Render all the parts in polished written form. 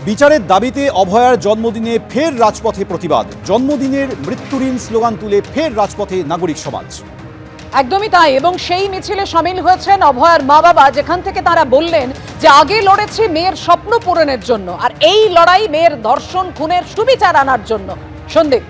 বিচারের দাবিতে অভয়ার জন্মদিনে ফের রাজপথে প্রতিবাদ। জন্মদিনের মৃত্যুঋণ স্লোগান তুলে ফের রাজপথে নাগরিক সমাজ। একদমই তাই, এবং সেই মিছিলে সামিল হয়েছেন অভয়ার মা বাবা, যেখান থেকে তারা বললেন যে আগে লড়েছি মেয়ের স্বপ্ন পূরণের জন্য, আর এই লড়াই মেয়ের ধর্ষণ খুনের সুবিচার আনার জন্য। সন্দীপ,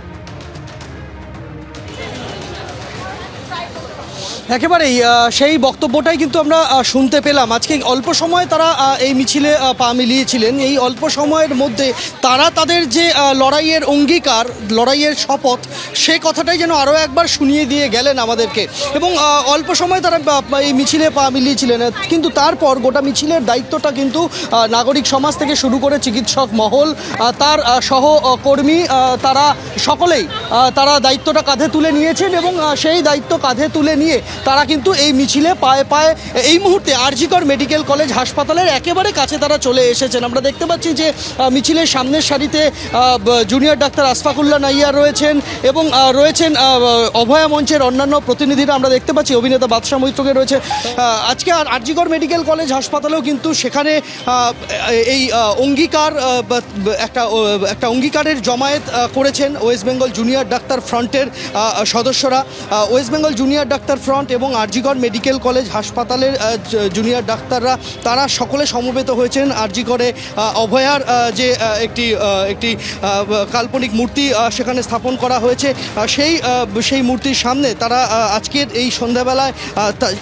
একেবারেই সেই বক্তব্যটাই কিন্তু আমরা শুনতে পেলাম। আজকে অল্প সময় তারা এই মিছিলে পা মিলিয়েছিলেন। এই অল্প সময়ের মধ্যে তারা তাদের যে লড়াইয়ের অঙ্গীকার, লড়াইয়ের শপথ, সে কথাটাই যেন আরও একবার শুনিয়ে দিয়ে গেলেন আমাদেরকে। এবং অল্প সময় তারা এই মিছিলে পা মিলিয়েছিলেন, কিন্তু তারপর গোটা মিছিলের দায়িত্বটা কিন্তু নাগরিক সমাজ থেকে শুরু করে চিকিৎসক মহল, তার সহকর্মী, তারা সকলেই তারা দায়িত্বটা কাঁধে তুলে নিয়েছেন। এবং সেই দায়িত্ব কাঁধে তুলে নিয়ে তারা কিন্তু এই মিছিলে পায়ে পায়ে এই মুহূর্তে আর.জি.কর মেডিকেল কলেজ হাসপাতালের একেবারে কাছে তারা চলে এসেছেন। আমরা দেখতে পাচ্ছি যে মিছিলের সামনের সারিতে জুনিয়র ডাক্তার আশফাকুল্লাহ নাইয়ার রয়েছেন এবং রয়েছেন অভয়া মঞ্চের অন্যান্য প্রতিনিধিরা। আমরা দেখতে পাচ্ছি অভিনেতা বাদশা মৈত্রকে রয়েছে। আজকে আর.জি.কর মেডিকেল কলেজ হাসপাতালেও কিন্তু সেখানে এই অঙ্গীকার একটা অঙ্গীকারের জমায়েত করেছেন ওয়েস্ট বেঙ্গল জুনিয়র ডাক্তার ফ্রন্টের সদস্যরা। West Bengal junior doctor front এবং আর.জি.কর মেডিকেল কলেজ হাসপাতালের জুনিয়র ডাক্তাররা তারা সকলে সমবেত হয়েছেন আর.জি.করে অভয়ার যে একটি কাল্পনিক মূর্তি সেখানে স্থাপন করা হয়েছে। সেই মূর্তির সামনে তারা আজকের এই সন্ধ্যাবেলায়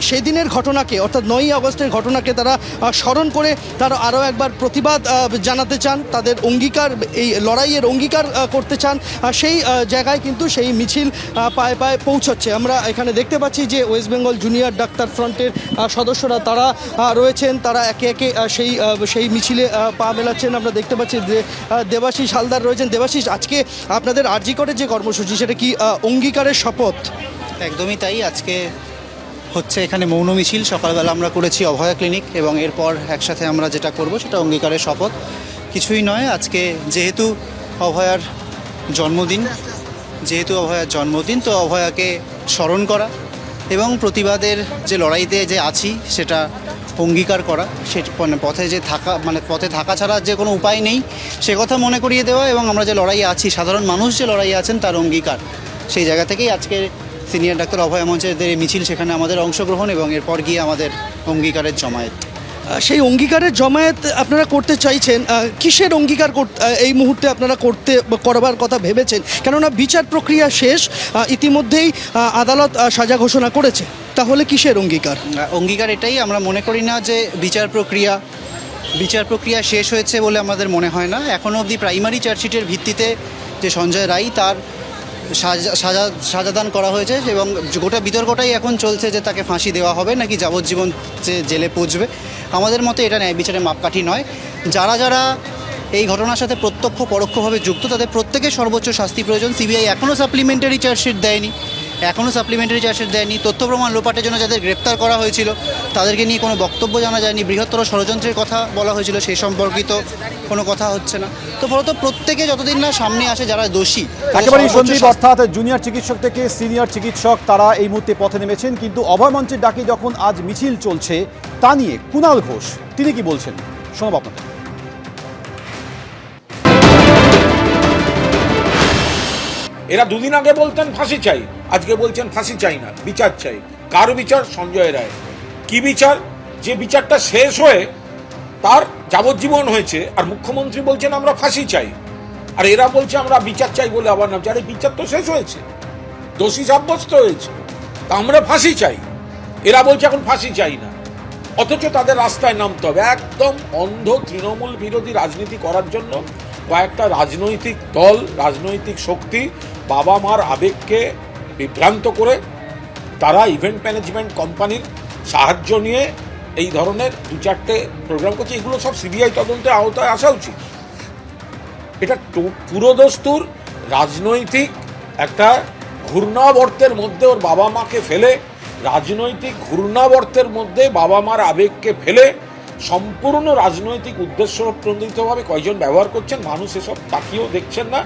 সেই দিনের ঘটনাকে, অর্থাৎ 9ই আগস্টের ঘটনাকে তারা স্মরণ করে তারা আরও একবার প্রতিবাদ জানাতে চান, তাদের অঙ্গীকার, এই লড়াইয়ের অঙ্গীকার করতে চান। সেই জায়গায় কিন্তু সেই মিছিল পায়ে পায়ে পৌঁছচ্ছে। আমরা এখানে দেখতে পাচ্ছি যে ওয়েস্ট বেঙ্গল জুনিয়র ডাক্তার ফ্রন্টের সদস্যরা তারা রয়েছেন, তারা একে একে সেই মিছিলে পা মেলাচ্ছেন। আমরা দেখতে পাচ্ছি যে দেবাশিস হালদার রয়েছেন। দেবাশিস, আজকে আপনাদের আর.জি.করের যে কর্মসূচি, সেটা কি অঙ্গীকারের শপথ? একদমই তাই। আজকে হচ্ছে এখানে মৌন মিছিল। সকালবেলা আমরা করেছি অভয়া ক্লিনিক, এবং এরপর একসাথে আমরা যেটা করব সেটা অঙ্গীকারের শপথ। কিছুই নয়, আজকে যেহেতু অভয়ার জন্মদিন, তো অভয়াকে স্মরণ করা এবং প্রতিবাদের যে লড়াইতে যে আছি সেটা অঙ্গীকার করা, সে পথে থাকা ছাড়া যে কোনো উপায় নেই সে কথা মনে করিয়ে দেওয়া, এবং আমরা যে লড়াইয়ে আছি, সাধারণ মানুষ যে লড়াইয়ে আছেন তার অঙ্গীকার। সেই জায়গা থেকেই আজকে সিনিয়র ডাক্তার অভয়া মঞ্চের মিছিল, সেখানে আমাদের অংশগ্রহণ এবং এরপর গিয়ে আমাদের অঙ্গীকারের জমায়েত। সেই অঙ্গীকারের জমায়েত আপনারা করতে চাইছেন, কিসের অঙ্গীকার এই মুহূর্তে আপনারা করবার কথা ভেবেছেন? কেননা বিচার প্রক্রিয়া শেষ, ইতিমধ্যেই আদালত সাজা ঘোষণা করেছে, তাহলে কিসের অঙ্গীকার? অঙ্গীকার এটাই, আমরা মনে করি না যে বিচার প্রক্রিয়া শেষ হয়েছে বলে আমাদের মনে হয় না। এখনও অবধি প্রাইমারি চার্জশিটের ভিত্তিতে যে সঞ্জয় রায়, তার সাজাদান করা হয়েছে, এবং গোটা বিতর্কটাই এখন চলছে যে তাকে ফাঁসি দেওয়া হবে নাকি যাবজ্জীবন জেলে পৌঁছবে। আমাদের মতে এটা ন্যায় বিচারের মাপকাঠি নয়। যারা যারা এই ঘটনার সাথে প্রত্যক্ষ পরোক্ষভাবে যুক্ত, তাদের প্রত্যেকের সর্বোচ্চ শাস্তি প্রয়োজন। সিবিআই এখনও সাপ্লিমেন্টারি চার্জশিট দেয়নি। তথ্য প্রমাণ লোপাটের জন্য যাদের গ্রেপ্তার করা হয়েছিল তাদেরকে নিয়ে কোনো বক্তব্য জানা যায়নি। বৃহত্তর ষড়যন্ত্রের কথা বলা হয়েছিল, সেই সম্পর্কিত কোনো কথা হচ্ছে না। তো ফলত প্রত্যেকে যতদিন না সামনে আসে যারা দোষী, একেবারেই সন্দীপ, অর্থাৎ জুনিয়র চিকিৎসক থেকে সিনিয়র চিকিৎসক তারা এই মুহূর্তে পথে নেমেছেন। কিন্তু অভয় মঞ্চের ডাকে যখন আজ মিছিল চলছে, তা নিয়ে কুণাল ঘোষ তিনি কি বলছেন, শোনাব আপনাদের। এরা দুদিন আগে বলতেন ফাঁসি চাই, আজকে বলছেন ফাঁসি চাই না, বিচার চাই। কার বিচার? সঞ্জয় রায়। কি বিচার? যে বিচারটা শেষ হয়ে তার যাবজ্জীবন হয়েছে, আর মুখ্যমন্ত্রী বলছেন আমরা ফাঁসি চাই, আর এরা বলছে আমরা বিচার চাই বলে আবার নামছে। আরে বিচার তো শেষ হয়েছে, দোষী সাব্যস্ত হয়েছে, তা আমরা ফাঁসি চাই। এরা বলছে এখন ফাঁসি চাই না, অথচ তাদের রাস্তায় নামতে হবে। একদম অন্ধ তৃণমূল বিরোধী রাজনীতি করার জন্য কয়েকটা রাজনৈতিক দল, রাজনৈতিক শক্তি বাবা মার আবেগকে বিভ্রান্ত করে তারা ইভেন্ট ম্যানেজমেন্ট কোম্পানির সাহায্য নিয়ে এই ধরনের 2-4টে প্রোগ্রাম করছে। এগুলো সব সিবিআই তদন্তের আওতায় আসা উচিত। এটা পুরোদস্তুর রাজনৈতিক একটা ঘূর্ণাবর্তের মধ্যে ওর বাবা মাকে ফেলে, রাজনৈতিক ঘূর্ণাবর্তের মধ্যে বাবা মার আবেগকে ফেলে সম্পূর্ণ রাজনৈতিক উদ্দেশ্য প্রণোদিতভাবে কয়জন ব্যবহার করছেন, মানুষ এসব তাকিয়েও দেখছেন না।